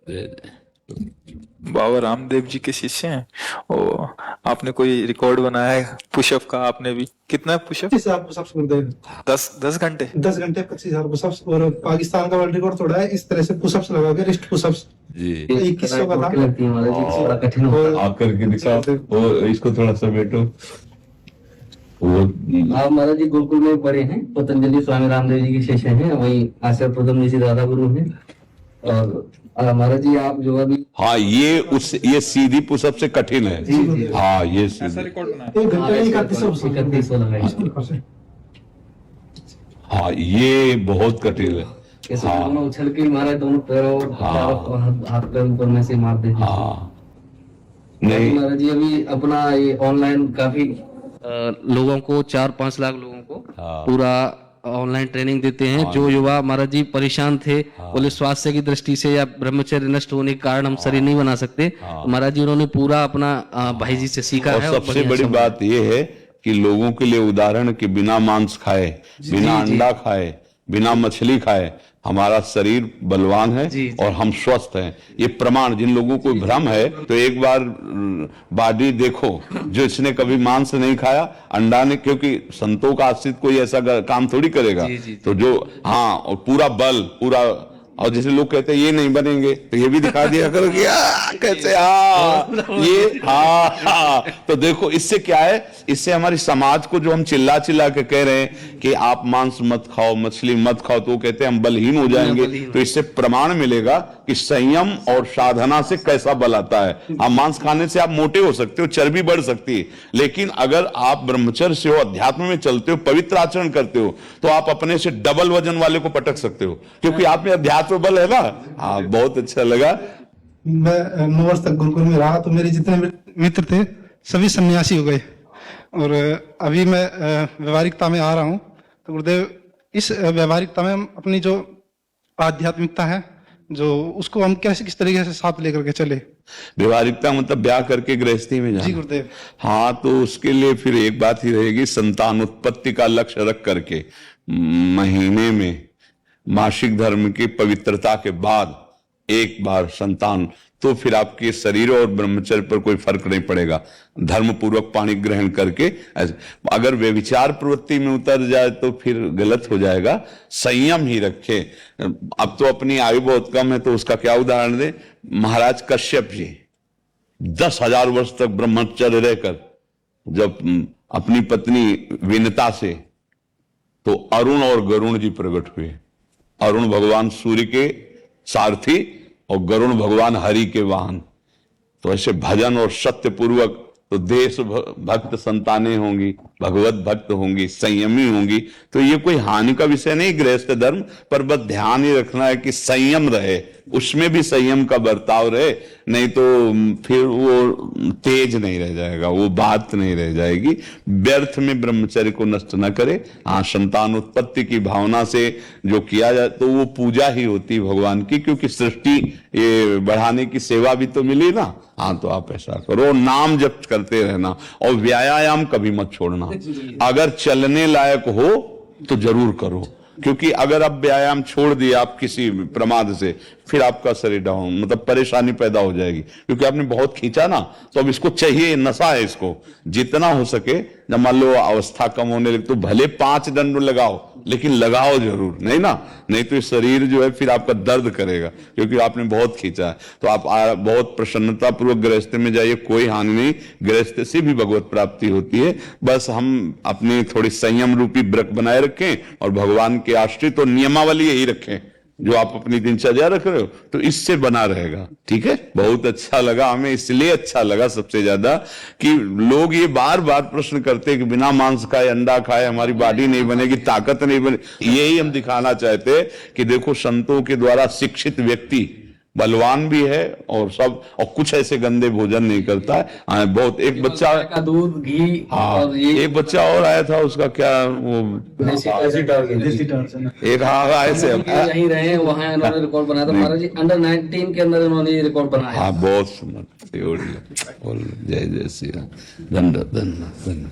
बाबा रामदेव जी के शिष्य हैं। ओ, आपने कोई रिकॉर्ड बनाया है पुशअप का? आपने भी कितना पुशअप? 25,000 पुशअप्स कर दे। 10 घंटे 10 घंटे 25,000 पुशअप्स। और पाकिस्तान का वर्ल्ड रिकॉर्ड तोड़ा है इस तरह से पुशअप्स लगा के, रिस्ट पुशअप्स जी। 2100 का था। लगती है महाराज जी, बड़ा कठिन होता है। आप करके दिखाओ, वो इसको थोड़ा सा बैठो। वो आप महाराज जी गुरुकुल में पढ़े हैं, पतंजलि स्वामी रामदेव जी के शिष्य हैं, वहीं आचार्य प्रथम जी दादा गुरु हैं। और महाराज जी आप जो अभी हाँ, ये सीधी पुशअप से कठिन है। जी, जी। हाँ, ये ऐसा सीधी। रिकॉर्ड बनाया। 1 घंटे में 3100 लगाए। हाँ, ये बहुत कठिन है। ऐसे हाँ। दोनों उछल के महाराज दोनों पैरों हाँ। हाथ पैर ऊपर में से मार देते हैं। हाँ, नहीं, महाराज जी अभी अपना ये ऑनलाइन काफी लोगों को 4-5 लाख लोगों को हाँ। पूरा ऑनलाइन ट्रेनिंग देते हैं। जो युवा महाराज जी परेशान थे, बोले स्वास्थ्य की दृष्टि से या ब्रह्मचर्य नष्ट होने के कारण हम शरीर नहीं बना सकते, तो महाराज जी उन्होंने पूरा अपना भाई जी से सीखा और है। सबसे बड़ी बात यह है कि लोगों के लिए उदाहरण कि बिना मांस खाए, बिना अंडा खाए, बिना मछली खाए हमारा शरीर बलवान है और हम स्वस्थ हैं। ये प्रमाण, जिन लोगों को भ्रम है तो एक बार बॉडी देखो, जो इसने कभी मांस नहीं खाया, अंडा ने, क्योंकि संतों का आश्रित कोई ऐसा काम थोड़ी करेगा। तो जो हाँ, और पूरा बल पूरा, और जैसे लोग कहते हैं ये नहीं बनेंगे, तो ये भी दिखा दिया करो कि कैसे ये हाँ। तो देखो इससे क्या है, इससे हमारी समाज को जो हम चिल्ला चिल्ला के कह रहे हैं कि आप मांस मत खाओ, मछली मत खाओ, तो वो कहते हैं हम बलहीन हो जाएंगे। तो इससे प्रमाण मिलेगा कि संयम और साधना से कैसा बल आता है। आप मांस खाने से आप मोटे हो सकते हो, चर्बी बढ़ सकती है, लेकिन अगर आप ब्रह्मचर्य से हो, अध्यात्म में चलते हो, पवित्र आचरण करते हो, तो आप अपने से डबल वजन वाले को पटक सकते हो, क्योंकि आप में अध्यात्म बल है ना। हाँ, बहुत अच्छा लगा। मैं 9 वर्ष तक गुरुकुल में रहा, तो मेरे जितने मित्र थे सभी सन्यासी हो गए। और अभी मैं व्यवहारिकता में आ रहा हूँ। तो गुरुदेव, इस व्यवहारिकता में हम अपनी जो आध्यात्मिकता है, जो उसको हम कैसे किस तरीके से साथ लेकर के चले? व्यवहारिकता मतलब ब्याह करके गृहस्थी में जाना। जी गुरुदेव। हाँ, तो उसके लिए फिर एक बात ही रहेगी, संतान उत्पत्ति का लक्ष्य रख करके महीने में मासिक धर्म की पवित्रता के बाद एक बार संतान, तो फिर आपके शरीर और ब्रह्मचर्य पर कोई फर्क नहीं पड़ेगा। धर्म पूर्वक पानी ग्रहण करके अगर व्यभिचार प्रवृत्ति में उतर जाए तो फिर गलत हो जाएगा। संयम ही रखे। अब तो अपनी आयु बहुत कम है, तो उसका क्या उदाहरण दे? महाराज कश्यप जी 10,000 वर्ष तक ब्रह्मचर्य रहकर जब अपनी पत्नी विनता से, तो अरुण और गरुण जी प्रकट हुए। अरुण भगवान सूर्य के सारथी और गरुण भगवान हरि के वाहन। तो ऐसे भजन और सत्य पूर्वक तो देश भक्त संतानें होंगी, भगवत भक्त होंगी, संयमी होंगी। तो ये कोई हानि का विषय नहीं गृहस्थ धर्म, पर बस ध्यान ही रखना है कि संयम रहे, उसमें भी संयम का बर्ताव रहे, नहीं तो फिर वो तेज नहीं रह जाएगा, वो बात नहीं रह जाएगी। व्यर्थ में ब्रह्मचर्य को नष्ट न करे। हाँ, संतान उत्पत्ति की भावना से जो किया जाए तो वो पूजा ही होती है भगवान की, क्योंकि सृष्टि ये बढ़ाने की सेवा भी तो मिली ना। हाँ, तो आप ऐसा करो, नाम जप करते रहना और व्यायाम कभी मत छोड़ना। अगर चलने लायक हो तो जरूर करो, क्योंकि अगर आप व्यायाम छोड़ दिए आप किसी प्रमाद से, फिर आपका शरीर डाउन, मतलब परेशानी पैदा हो जाएगी, क्योंकि आपने बहुत खींचा ना। तो अब इसको चाहिए, नशा है इसको, जितना हो सके। जब मान लो अवस्था कम होने लगे तो भले 5 दंड लगाओ, लेकिन लगाओ जरूर, नहीं ना, नहीं तो शरीर जो है फिर आपका दर्द करेगा, क्योंकि आपने बहुत खींचा है। तो आप बहुत प्रसन्नता पूर्वक गृहस्थ में जाइए, कोई हानि नहीं, गृहस्थ से भी भगवत प्राप्ति होती है। बस हम अपनी थोड़ी संयम रूपी व्रत बनाए रखें और भगवान के आश्रित और नियमावली यही रखें जो आप अपनी दिनचर्या रख रहे हो, तो इससे बना रहेगा। ठीक है, बहुत अच्छा लगा हमें, इसलिए अच्छा लगा सबसे ज्यादा कि लोग ये बार बार प्रश्न करते हैं कि बिना मांस खाए, अंडा खाए हमारी बॉडी नहीं बनेगी, ताकत नहीं बनेगी। यही हम दिखाना चाहते कि देखो संतों के द्वारा शिक्षित व्यक्ति बलवान भी है और सब, और कुछ ऐसे गंदे भोजन नहीं करता है। बहुत एक बच्चा का दूध घी, हाँ, और ये एक बच्चा और आया था, उसका क्या वो एक, हाँ ऐसे यहीं रहे, वहां इन्होंने रिकॉर्ड बनाया था महाराज जी। अंडर 19 के अंदर इन्होंने ये रिकॉर्ड बनाया। हाँ, बहुत सुंदर। जय जय श्री राम। धन्यवाद, धन्यवाद, धन्यवाद।